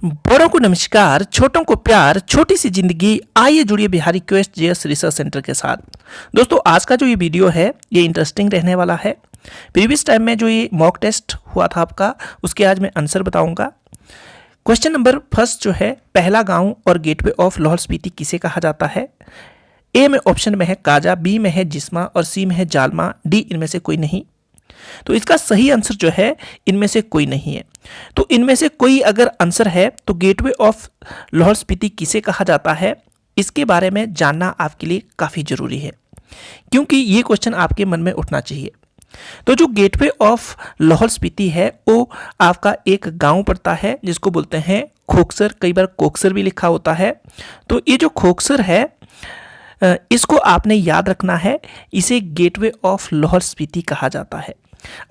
बड़ों को नमस्कार, छोटों को प्यार, छोटी सी जिंदगी। आइए जुड़िए Bihari quest JS research centre के साथ। दोस्तों, आज का जो ये वीडियो है ये इंटरेस्टिंग रहने वाला है। प्रीवियस टाइम में जो ये मॉक टेस्ट हुआ था आपका, उसके आज मैं आंसर बताऊंगा। क्वेश्चन नंबर फर्स्ट जो है, पहला गांव और गेटवे ऑफ लाहौल स्पीति किसे कहा जाता है? ए में ऑप्शन में है काजा, बी में है जिस्मा और सी में है जालमा, डी इनमें से कोई नहीं। तो इसका सही आंसर जो है इनमें से कोई नहीं है। तो इनमें से कोई अगर आंसर है तो गेटवे ऑफ लाहौल स्पीति किसे कहा जाता है, इसके बारे में जानना आपके लिए काफ़ी ज़रूरी है, क्योंकि ये क्वेश्चन आपके मन में उठना चाहिए। तो जो गेटवे ऑफ लाहौल स्पीति है वो आपका एक गांव पड़ता है जिसको बोलते हैं खोकसर, कई बार कोकसर भी लिखा होता है। तो ये जो खोकसर है इसको आपने याद रखना है, इसे गेटवे ऑफ लाहौल स्पीति कहा जाता है।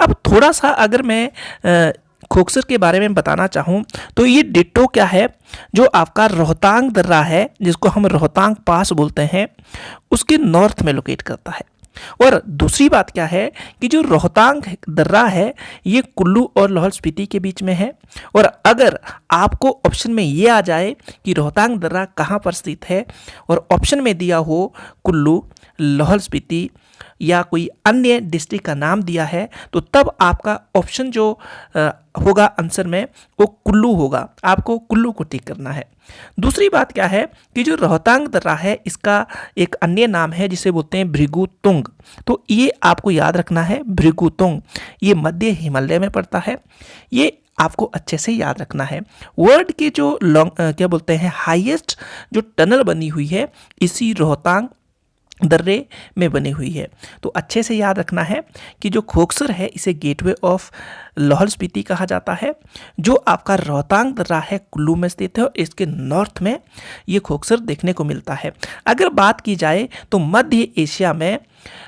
अब थोड़ा सा अगर मैं खोकसर के बारे में बताना चाहूँ तो ये डिट्टो क्या है, जो आपका रोहतांग दर्रा है जिसको हम रोहतांग पास बोलते हैं, उसके नॉर्थ में लोकेट करता है। और दूसरी बात क्या है कि जो रोहतांग दर्रा है ये कुल्लू और लाहौल स्पीति के बीच में है। और अगर आपको ऑप्शन में ये आ जाए कि रोहतांग दर्रा कहाँ पर स्थित है और ऑप्शन में दिया हो कुल्लू, लाहौल स्पीति या कोई अन्य डिस्ट्रिक्ट का नाम दिया है, तो तब आपका ऑप्शन जो होगा आंसर में वो कुल्लू होगा। आपको कुल्लू को टिक करना है। दूसरी बात क्या है कि जो रोहतांग दर्रा है इसका एक अन्य नाम है जिसे बोलते हैं भृगुतुंग। तो ये आपको याद रखना है, भृगुतुंग ये मध्य हिमालय में पड़ता है। ये आपको अच्छे से याद रखना है। वर्ल्ड के जो क्या बोलते हैं हाईएस्ट जो टनल बनी हुई है इसी रोहतांग दर्रे में बनी हुई है। तो अच्छे से याद रखना है कि जो खोकसर है इसे गेटवे ऑफ लाहौल स्पीति कहा जाता है। जो आपका रोहतांग दर्रा है कुल्लू में स्थित है और इसके नॉर्थ में ये खोकसर देखने को मिलता है। अगर बात की जाए तो मध्य एशिया में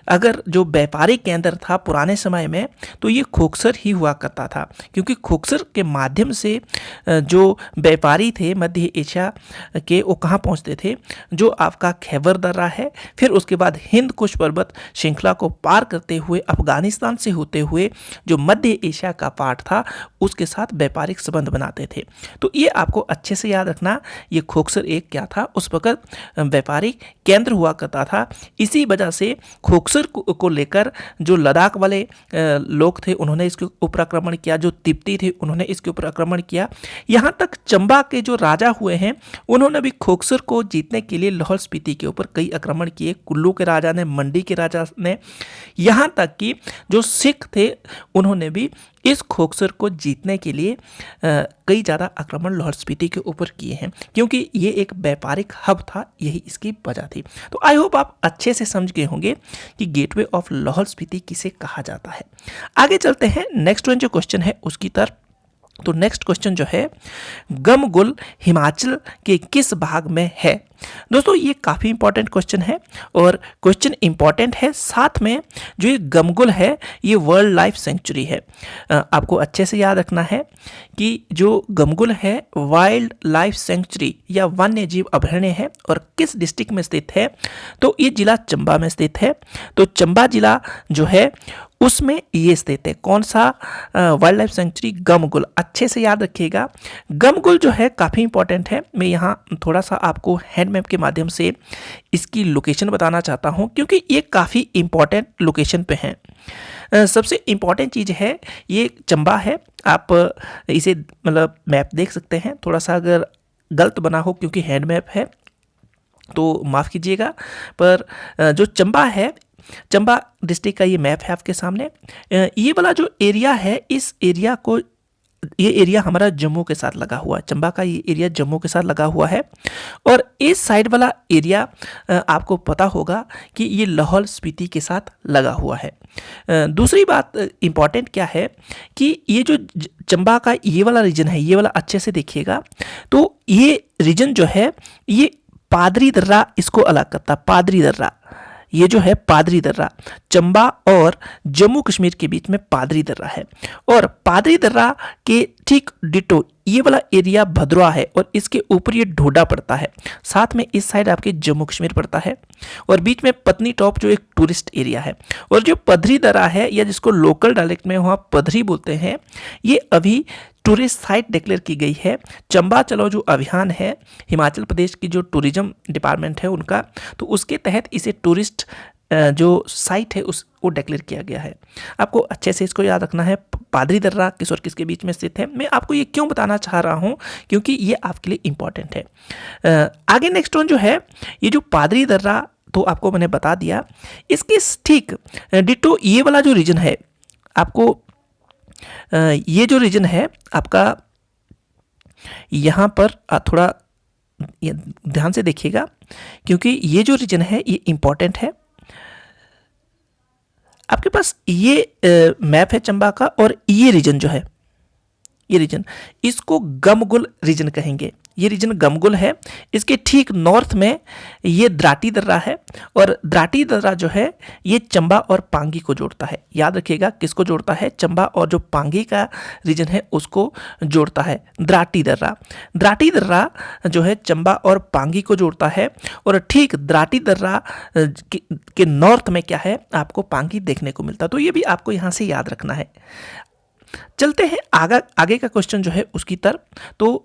अगर जो व्यापारिक केंद्र था पुराने समय में तो ये खोकसर ही हुआ करता था, क्योंकि खोकसर के माध्यम से जो व्यापारी थे मध्य एशिया के वो कहाँ पहुँचते थे, जो आपका खैबर दर्रा है, फिर उसके बाद हिंद कुश पर्वत श्रृंखला को पार करते हुए अफगानिस्तान से होते हुए जो मध्य एशिया का पार्ट था उसके साथ व्यापारिक संबंध बनाते थे। तो ये आपको अच्छे से याद रखना, ये खोकसर एक क्या था, उस वक्त व्यापारिक केंद्र हुआ करता था। इसी वजह से खोकसर को लेकर जो लद्दाख वाले लोग थे उन्होंने इसके ऊपर आक्रमण किया, जो तिब्बती थे उन्होंने इसके ऊपर आक्रमण किया। यहाँ तक चंबा के जो राजा हुए हैं उन्होंने भी खोकसर को जीतने के लिए लाहौल स्पीति के ऊपर कई आक्रमण किए। कुल्लू के राजा ने, मंडी के राजा ने, यहाँ तक कि जो सिख थे उन्होंने भी इस खोकसर को जीतने के लिए कई ज़्यादा आक्रमण लाहौल स्पीति के ऊपर किए हैं, क्योंकि ये एक व्यापारिक हब था, यही इसकी वजह थी। तो आई होप आप अच्छे से समझ गए होंगे कि गेटवे ऑफ लाहौल स्पीति किसे कहा जाता है। आगे चलते हैं, नेक्स्ट वन जो क्वेश्चन है उसकी तरफ। तो नेक्स्ट क्वेश्चन जो है, गमगुल हिमाचल के किस भाग में है? दोस्तों, ये काफ़ी इंपॉर्टेंट क्वेश्चन है और क्वेश्चन इंपॉर्टेंट है, साथ में जो ये गमगुल है ये वर्ल्ड लाइफ सेंचुरी है। आपको अच्छे से याद रखना है कि जो गमगुल है वाइल्ड लाइफ सेंचुरी या वन्य जीव अभयारण्य है और किस डिस्ट्रिक्ट में स्थित है, तो ये जिला चंबा में स्थित है। तो चंबा जिला जो है उसमें ये स्थित है। कौन सा वाइल्ड लाइफ सेंचुरी? गमगुल। अच्छे से याद रखिएगा, गमगुल जो है काफ़ी इंपॉर्टेंट है। मैं यहाँ थोड़ा सा आपको हैंड मैप के माध्यम से इसकी लोकेशन बताना चाहता हूँ, क्योंकि ये काफ़ी इंपॉर्टेंट लोकेशन पे हैं। सबसे इंपॉर्टेंट चीज़ है ये चंबा है। आप इसे मतलब मैप देख सकते हैं, थोड़ा सा अगर गलत बना हो क्योंकि हैंड मैप है तो माफ़ कीजिएगा, पर जो चंबा है, चंबा डिस्ट्रिक्ट का ये मैप है आपके सामने। ये वाला जो एरिया है, इस एरिया को, ये एरिया हमारा जम्मू के साथ लगा हुआ है। चंबा का ये एरिया जम्मू के साथ लगा हुआ है और इस साइड वाला एरिया आपको पता होगा कि ये लाहौल स्पीति के साथ लगा हुआ है। दूसरी बात इंपॉर्टेंट क्या है कि ये जो चंबा का ये वाला रीजन है, ये वाला अच्छे से देखिएगा, तो ये रीजन जो है ये पादरी दर्रा इसको अलग करता है। पादरी दर्रा, ये जो है पादरी दर्रा, चंबा और जम्मू कश्मीर के बीच में पादरी दर्रा है। और पादरी दर्रा के ठीक डिटो ये वाला एरिया भद्रवा है और इसके ऊपर ये ढोडा पड़ता है, साथ में इस साइड आपके जम्मू कश्मीर पड़ता है और बीच में पत्नी टॉप जो एक टूरिस्ट एरिया है। और जो पधरी दर्रा है या जिसको लोकल डायलेक्ट में वहाँ पधरी बोलते हैं, ये अभी टूरिस्ट साइट डिक्लेयर की गई है। चंबा चलो जो अभियान है हिमाचल प्रदेश की जो टूरिज्म डिपार्टमेंट है उनका, तो उसके तहत इसे टूरिस्ट जो साइट है उसको डिक्लेयर किया गया है। आपको अच्छे से इसको याद रखना है। पादरी दर्रा किस और किसके बीच में स्थित है। मैं आपको ये क्यों बताना चाह रहा हूँ, क्योंकि ये आपके लिए इंपॉर्टेंट है। आगे नेक्स्ट वन जो है, ये जो पादरी दर्रा तो आपको मैंने बता दिया, इसके ठीक डिटो ये वाला जो रीजन है, आपको ये जो रीजन है आपका यहाँ पर थोड़ा ध्यान से देखिएगा, क्योंकि ये जो रीजन है ये इंपॉर्टेंट है। आपके पास ये मैप है चंबा का, और ये रीजन जो है, ये रीजन, इसको गमगुल रीजन कहेंगे। ये रीजन गमगुल है। इसके ठीक नॉर्थ में ये द्राटी दर्रा है, और द्राटी दर्रा जो है ये चंबा और पांगी को जोड़ता है। याद रखिएगा किसको जोड़ता है, चंबा और जो पांगी का रीजन है उसको जोड़ता है द्राटी दर्रा। द्राटी दर्रा जो है चंबा और पांगी को जोड़ता है, और ठीक द्राटी दर्रा के नॉर्थ में क्या है, आपको पांगी देखने को मिलता है। तो ये भी आपको यहाँ से याद रखना है। चलते हैं आगे का क्वेश्चन जो है उसकी तरफ। तो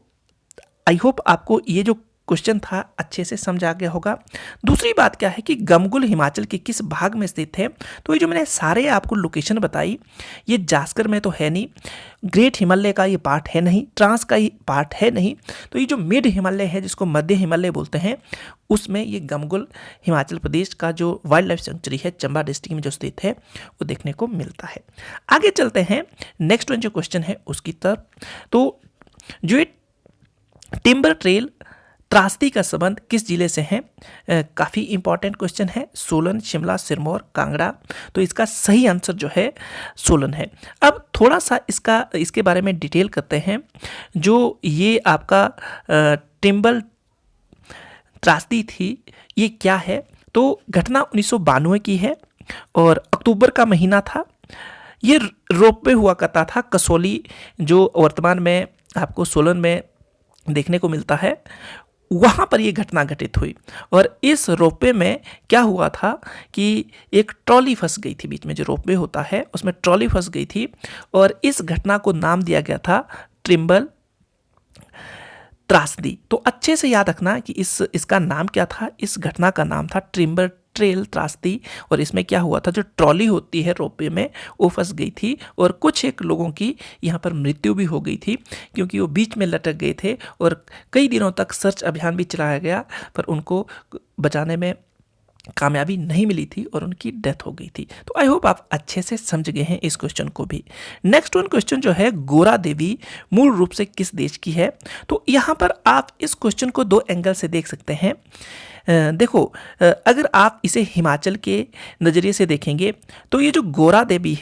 आई होप आपको ये जो क्वेश्चन था अच्छे से समझ आ गया होगा। दूसरी बात क्या है कि गमगुल हिमाचल के किस भाग में स्थित है। तो ये जो मैंने सारे आपको लोकेशन बताई, ये जास्कर में तो है नहीं, ग्रेट हिमालय का ये पार्ट है नहीं, ट्रांस का ये पार्ट है नहीं, तो ये जो मिड हिमालय है जिसको मध्य हिमालय बोलते हैं, उसमें ये गमगुल हिमाचल प्रदेश का जो वाइल्ड लाइफ सेंचुरी है चंबा डिस्ट्रिक्ट में जो स्थित है वो देखने को मिलता है। आगे चलते हैं नेक्स्ट वन जो क्वेश्चन है उसकी तरफ। तो जो ये टिम्बर ट्रेल त्रासदी का संबंध किस जिले से है, काफ़ी इंपॉर्टेंट क्वेश्चन है। सोलन, शिमला, सिरमौर, कांगड़ा। तो इसका सही आंसर जो है सोलन है। अब थोड़ा सा इसके बारे में डिटेल करते हैं। जो ये आपका टिम्बर त्रासदी थी ये क्या है, तो घटना 1992 की है और अक्टूबर का महीना था। ये रोपवे हुआ करता था कसौली, जो वर्तमान में आपको सोलन में देखने को मिलता है, वहाँ पर ये घटना घटित हुई। और इस रोपवे में क्या हुआ था कि एक ट्रॉली फंस गई थी, बीच में जो रोपवे होता है उसमें ट्रॉली फंस गई थी, और इस घटना को नाम दिया गया था टिम्बर त्रासदी। तो अच्छे से याद रखना कि इसका नाम क्या था। इस घटना का नाम था टिम्बर ट्रेल त्रासदी। और इसमें क्या हुआ था, जो ट्रॉली होती है रोपवे में वो फंस गई थी, और कुछ एक लोगों की यहाँ पर मृत्यु भी हो गई थी, क्योंकि वो बीच में लटक गए थे और कई दिनों तक सर्च अभियान भी चलाया गया, पर उनको बचाने में कामयाबी नहीं मिली थी और उनकी डेथ हो गई थी। तो आई होप आप अच्छे से समझ गए हैं इस क्वेश्चन को भी। नेक्स्ट वन क्वेश्चन जो है, गोरा देवी मूल रूप से किस देश की है। तो यहाँ पर आप इस क्वेश्चन को दो एंगल से देख सकते हैं। देखो, अगर आप इसे हिमाचल के नज़रिए से देखेंगे तो ये जो गोरा देवी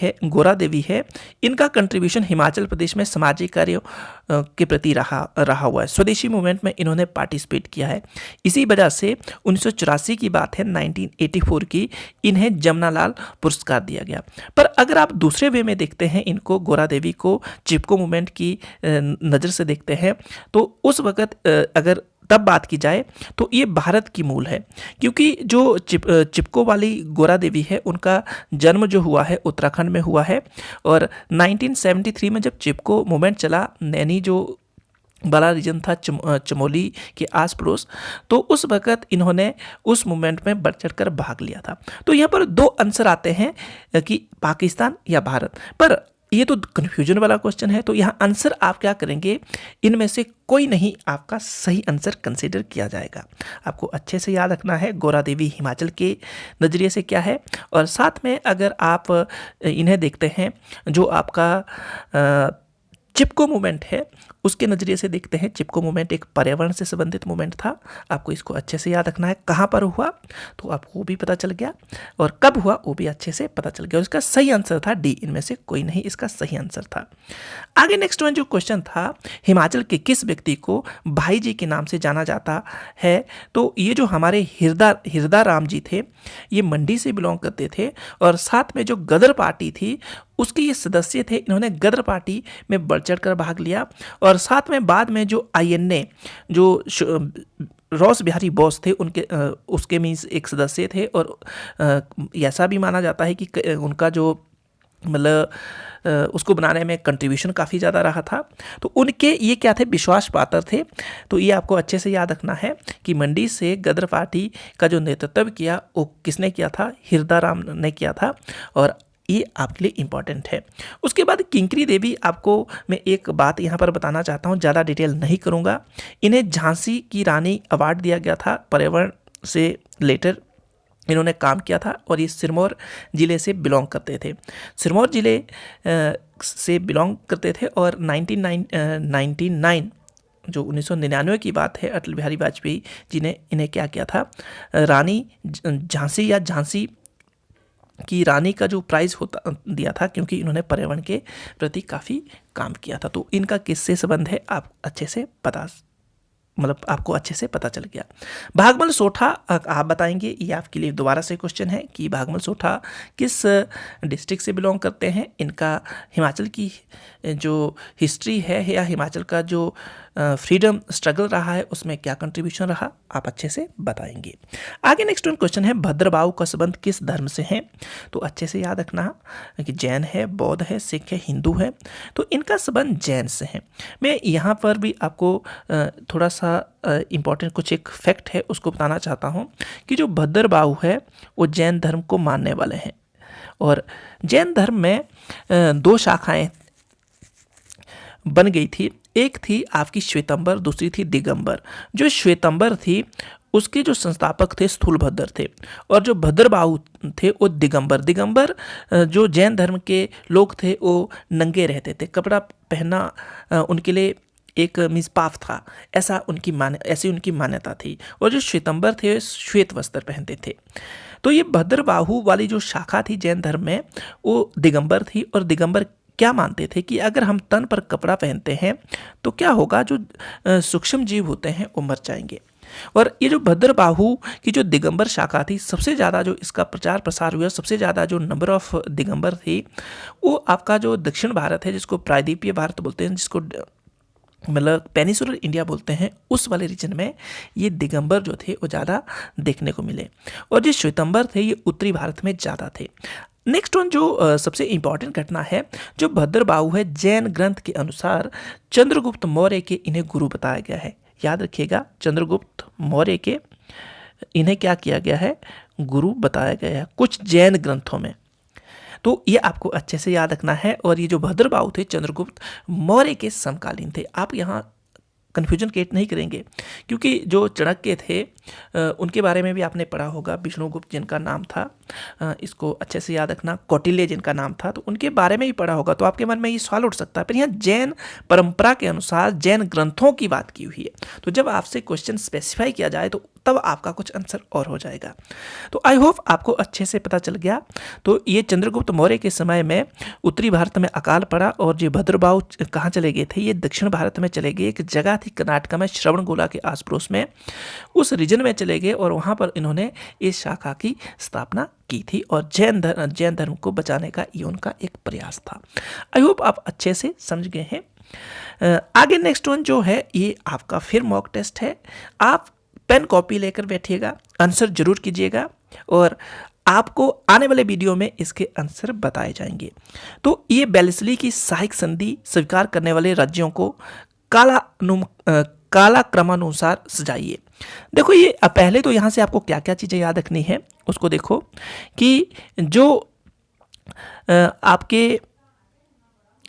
है, इनका कंट्रीब्यूशन हिमाचल प्रदेश में सामाजिक कार्यों के प्रति रहा हुआ है। स्वदेशी मूवमेंट में इन्होंने पार्टिसिपेट किया है। इसी वजह से 1984 की बात है, 1984 की, इन्हें जमनालाल पुरस्कार दिया गया। पर अगर आप दूसरे वे में देखते हैं इनको, गोरा देवी को चिपको मूवमेंट की नज़र से देखते हैं, तो उस वक़्त अगर तब बात की जाए तो ये भारत की मूल है, क्योंकि जो चिपको वाली गोरा देवी है उनका जन्म जो हुआ है उत्तराखंड में हुआ है। और 1973 में जब चिपको मूवमेंट चला, नैनी जो बड़ा रीजन था चमोली के आस पड़ोस, तो उस वक़्त इन्होंने उस मूवमेंट में बढ़ चढ़ कर भाग लिया था। तो यहाँ पर दो आंसर आते हैं कि पाकिस्तान या भारत, पर ये तो कन्फ्यूजन वाला क्वेश्चन है। तो यहाँ आंसर आप क्या करेंगे, इनमें से कोई नहीं आपका सही आंसर कंसीडर किया जाएगा। आपको अच्छे से याद रखना है गोरा देवी हिमाचल के नज़रिए से क्या है, और साथ में अगर आप इन्हें देखते हैं जो आपका चिपको मूवमेंट है उसके नज़रिए से देखते हैं। चिपको मूवमेंट एक पर्यावरण से संबंधित मूवमेंट था। आपको इसको अच्छे से याद रखना है, कहाँ पर हुआ तो आपको वो भी पता चल गया, और कब हुआ वो भी अच्छे से पता चल गया। और इसका सही आंसर था डी, इनमें से कोई नहीं इसका सही आंसर था। आगे नेक्स्ट वन जो क्वेश्चन था, हिमाचल के किस व्यक्ति को भाई जी के नाम से जाना जाता है। तो ये जो हमारे हिरदा राम जी थे, ये मंडी से बिलोंग करते थे, और साथ में जो गदर पार्टी थी उसके ये सदस्य थे। इन्होंने गदर पार्टी में बढ़ चढ़ कर भाग लिया, और और साथ में बाद में जो INA जो रॉस बिहारी बोस थे उनके उसके मीन्स एक सदस्य थे, और ऐसा भी माना जाता है कि उनका जो मतलब उसको बनाने में कंट्रीब्यूशन काफ़ी ज़्यादा रहा था। तो उनके ये क्या थे, विश्वास पात्र थे। तो ये आपको अच्छे से याद रखना है कि मंडी से गदर पार्टी का जो नेतृत्व किया वो किसने किया था, हिरदाराम ने किया था, और ये आपके लिए इम्पॉर्टेंट है। उसके बाद किंकरी देवी, आपको मैं एक बात यहाँ पर बताना चाहता हूँ, ज़्यादा डिटेल नहीं करूँगा। इन्हें झांसी की रानी अवार्ड दिया गया था, पर्यावरण से रिलेटेड इन्होंने काम किया था, और ये सिरमौर ज़िले से बिलोंग करते थे। सिरमौर ज़िले से बिलोंग करते थे, और 1999 जो 1999 की बात है, अटल बिहारी वाजपेयी जी ने इन्हें क्या किया था, रानी झांसी या झांसी की रानी का जो प्राइज़ होता दिया था, क्योंकि इन्होंने पर्यावरण के प्रति काफ़ी काम किया था। तो इनका किससे संबंध है आप अच्छे से आपको अच्छे से पता चल गया। भागमल सोठा आप बताएंगे, ये आपके लिए दोबारा से क्वेश्चन है कि भागमल सोठा किस डिस्ट्रिक्ट से बिलोंग करते हैं। इनका हिमाचल की जो हिस्ट्री है या हिमाचल का जो फ्रीडम स्ट्रगल रहा है उसमें क्या कंट्रीब्यूशन रहा, आप अच्छे से बताएंगे। आगे नेक्स्ट क्वेश्चन है, भद्रबाहु का संबंध किस धर्म से है। तो अच्छे से याद रखना कि जैन है, बौद्ध है, सिख है, हिंदू है। तो इनका संबंध जैन से है। मैं यहाँ पर भी आपको थोड़ा सा इम्पॉर्टेंट कुछ एक फैक्ट है उसको बताना चाहता हूँ कि जो भद्रबाहु है वो जैन धर्म को मानने वाले हैं, और जैन धर्म में दो शाखाएं बन गई थी। एक थी आपकी श्वेतंबर, दूसरी थी दिगंबर। जो श्वेतंबर थी उसके जो संस्थापक थे स्थूलभद्र थे, और जो भद्रबाहु थे वो दिगंबर। दिगंबर जो जैन धर्म के लोग थे वो नंगे रहते थे, कपड़ा पहनना उनके लिए एक मीन्स पाप था, ऐसी उनकी मान्यता थी। और जो श्वेतंबर थे श्वेत वस्त्र पहनते थे। तो ये भद्रबाहु वाली जो शाखा थी जैन धर्म में वो दिगंबर थी, और दिगंबर क्या मानते थे कि अगर हम तन पर कपड़ा पहनते हैं तो क्या होगा, जो सूक्ष्म जीव होते हैं वो मर जाएंगे। और ये जो भद्रबाहु की जो दिगंबर शाखा थी, सबसे ज़्यादा जो इसका प्रचार प्रसार हुआ, सबसे ज़्यादा जो नंबर ऑफ दिगंबर थी वो आपका जो दक्षिण भारत है, जिसको प्रायद्वीपीय भारत बोलते हैं, जिसको मतलब पेनिसुलर इंडिया बोलते हैं, उस वाले रीजन में ये दिगंबर जो थे वो ज़्यादा देखने को मिले। और जो श्वेतंबर थे ये उत्तरी भारत में ज़्यादा थे। नेक्स्ट वन जो सबसे इंपॉर्टेंट घटना है, जो भद्रबाहु है जैन ग्रंथ के अनुसार चंद्रगुप्त मौर्य के इन्हें गुरु बताया गया है। याद रखिएगा, चंद्रगुप्त मौर्य के इन्हें क्या किया गया है, गुरु बताया गया है कुछ जैन ग्रंथों में। तो ये आपको अच्छे से याद रखना है। और ये जो भद्रबाहु थे चंद्रगुप्त मौर्य के समकालीन थे। आप यहाँ कन्फ्यूजन क्रिएट नहीं करेंगे, क्योंकि जो चाणक्य थे उनके बारे में भी आपने पढ़ा होगा। विष्णुगुप्त जिनका नाम था, इसको अच्छे से याद रखना, कौटिल्य जिनका नाम था, तो उनके बारे में भी पढ़ा होगा। तो आपके मन में ये सवाल उठ सकता है, पर यहाँ जैन परंपरा के अनुसार जैन ग्रंथों की बात की हुई है। तो जब आपसे क्वेश्चन स्पेसिफाई किया जाए तो तब आपका कुछ आंसर और हो जाएगा। तो आई होप आपको अच्छे से पता चल गया। तो ये चंद्रगुप्त मौर्य के समय में उत्तरी भारत में अकाल पड़ा, और जो भद्रबाहु कहाँ चले गए थे, ये दक्षिण भारत में चले गए। एक जगह थी कर्नाटक में श्रवणगोला के आस पड़ोस में, उस रीजन में चले गए, और वहाँ पर इन्होंने इस शाखा की स्थापना की थी, और जैन धर्म को बचाने का ये उनका एक प्रयास था। आई होप आप अच्छे से समझ गए हैं। आगे नेक्स्ट वन जो है ये आपका फिर मॉक टेस्ट है। आप पेन कॉपी लेकर बैठिएगा, आंसर जरूर कीजिएगा, और आपको आने वाले वीडियो में इसके आंसर बताए जाएंगे। तो ये वेलेस्ली की सहायक संधि स्वीकार करने वाले राज्यों को काला क्रमानुसार सजाइए। देखो ये पहले तो यहाँ से आपको क्या क्या चीज़ें याद रखनी है उसको देखो, कि जो आपके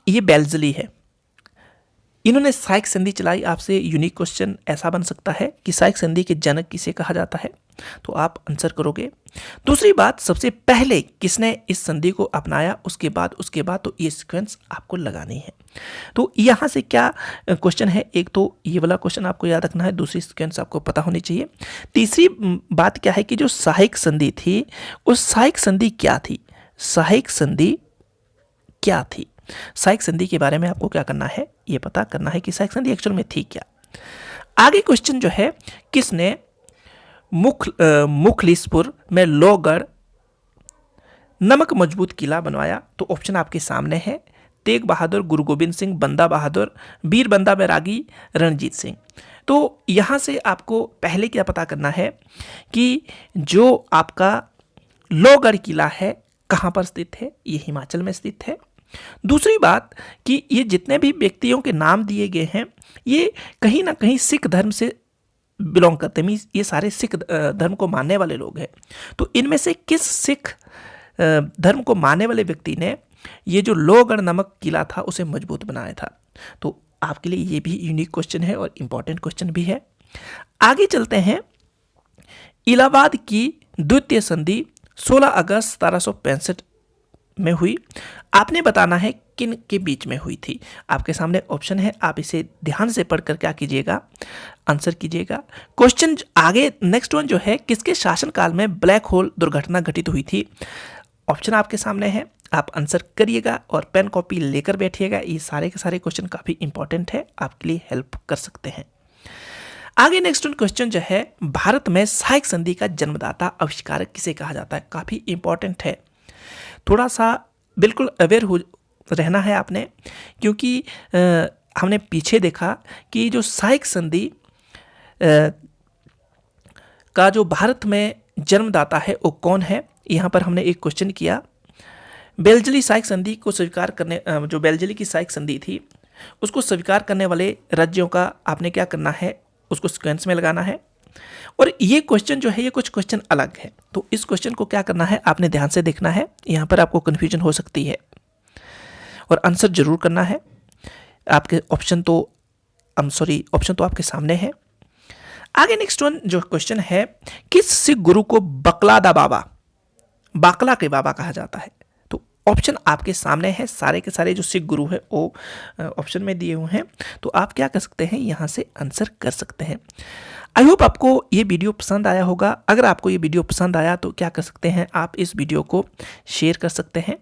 ये वेलेस्ली है, इन्होंने सहायक संधि चलाई। आपसे यूनिक क्वेश्चन ऐसा बन सकता है कि सहायक संधि के जनक किसे कहा जाता है, तो आप आंसर करोगे। दूसरी बात, सबसे पहले किसने इस संधि को अपनाया, उसके बाद तो ये सीक्वेंस आपको लगानी है। तो यहाँ से क्या क्वेश्चन है, एक तो ये वाला क्वेश्चन आपको याद रखना है, दूसरी सीक्वेंस आपको पता होनी चाहिए। तीसरी बात क्या है कि जो सहायक संधि थी, उस सहायक संधि क्या थी, सहायक संधि क्या थी। सहायक संधि के बारे में आपको क्या करना है, ये पता करना है कि सहायक संधि एक्चुअल में थी क्या। आगे क्वेश्चन जो है, किसने मुखलिसपुर में लोहगढ़ नमक मजबूत किला बनवाया, तो ऑप्शन आपके सामने है, तेग बहादुर, गुरु गोविंद सिंह, बंदा बहादुर, वीर बंदा बैरागी, रणजीत सिंह। तो यहाँ से आपको पहले क्या पता करना है कि जो आपका लोहगढ़ किला है कहाँ पर स्थित है, ये हिमाचल में स्थित है। दूसरी बात कि ये जितने भी व्यक्तियों के नाम दिए गए हैं ये कहीं ना कहीं सिख धर्म से बिलोंग करते हैं, मीन्स ये सारे सिख धर्म को मानने वाले लोग हैं। तो इनमें से किस सिख धर्म को मानने वाले व्यक्ति ने ये जो लोहगढ़ नामक किला था उसे मजबूत बनाया था? तो आपके लिए ये भी यूनिक क्वेश्चन है और इम्पोर्टेंट क्वेश्चन भी है। आगे चलते हैं। इलाहाबाद की द्वितीय संधि 16 अगस्त 1765 में हुई। आपने बताना है किन के बीच में हुई थी। आपके सामने ऑप्शन है, आप इसे ध्यान से पढ़कर क्या कीजिएगा, आंसर कीजिएगा। क्वेश्चन आगे नेक्स्ट वन जो है, किसके शासनकाल में ब्लैक होल दुर्घटना घटित हुई थी? ऑप्शन आपके सामने है, आप आंसर करिएगा और पेन कॉपी लेकर बैठिएगा। ये सारे के सारे क्वेश्चन काफ़ी इंपॉर्टेंट है, आपके लिए हेल्प कर सकते हैं। आगे नेक्स्ट क्वेश्चन जो है, भारत में सहायक संधि का जन्मदाता आविष्कारक किसे कहा जाता है? काफ़ी इंपॉर्टेंट है, थोड़ा सा बिल्कुल अवेयर हो रहना है आपने, क्योंकि हमने पीछे देखा कि जो सहायक संधि का जो भारत में जन्मदाता है वो कौन है। यहाँ पर हमने एक क्वेश्चन किया, बेलजली सहायक संधि को स्वीकार करने, जो बेलजली की सहायक संधि थी उसको स्वीकार करने वाले राज्यों का आपने क्या करना है, उसको सीक्वेंस में लगाना है। और ये क्वेश्चन जो है ये कुछ क्वेश्चन अलग है, तो इस क्वेश्चन को क्या करना है आपने ध्यान से देखना है, यहाँ पर आपको कन्फ्यूजन हो सकती है और आंसर जरूर करना है। आपके ऑप्शन तो आपके सामने है। आगे नेक्स्ट वन जो क्वेश्चन है, किस सिख गुरु को बाकला के बाबा कहा जाता है? तो ऑप्शन आपके सामने है, सारे के सारे जो सिख गुरु है वो ऑप्शन में दिए हुए हैं, तो आप क्या कर सकते हैं, यहाँ से आंसर कर सकते हैं। आई होप आपको ये वीडियो पसंद आया होगा। अगर आपको ये वीडियो पसंद आया तो क्या कर सकते हैं, आप इस वीडियो को शेयर कर सकते हैं,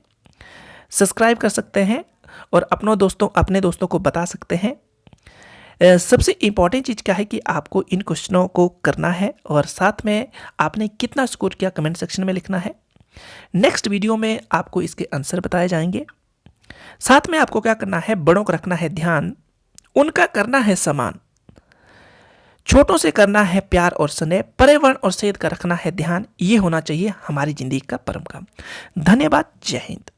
सब्सक्राइब कर सकते हैं और अपने दोस्तों को बता सकते हैं। सबसे इम्पॉर्टेंट चीज़ क्या है कि आपको इन क्वेश्चनों को करना है और साथ में आपने कितना स्कोर किया कमेंट सेक्शन में लिखना है। नेक्स्ट वीडियो में आपको इसके आंसर बताए जाएंगे। साथ में आपको क्या करना है, बड़ों को रखना है ध्यान, उनका करना है सम्मान, छोटों से करना है प्यार और स्नेह, पर्यावरण और सेहत का रखना है ध्यान। ये होना चाहिए हमारी जिंदगी का परम काम। धन्यवाद। जय हिंद।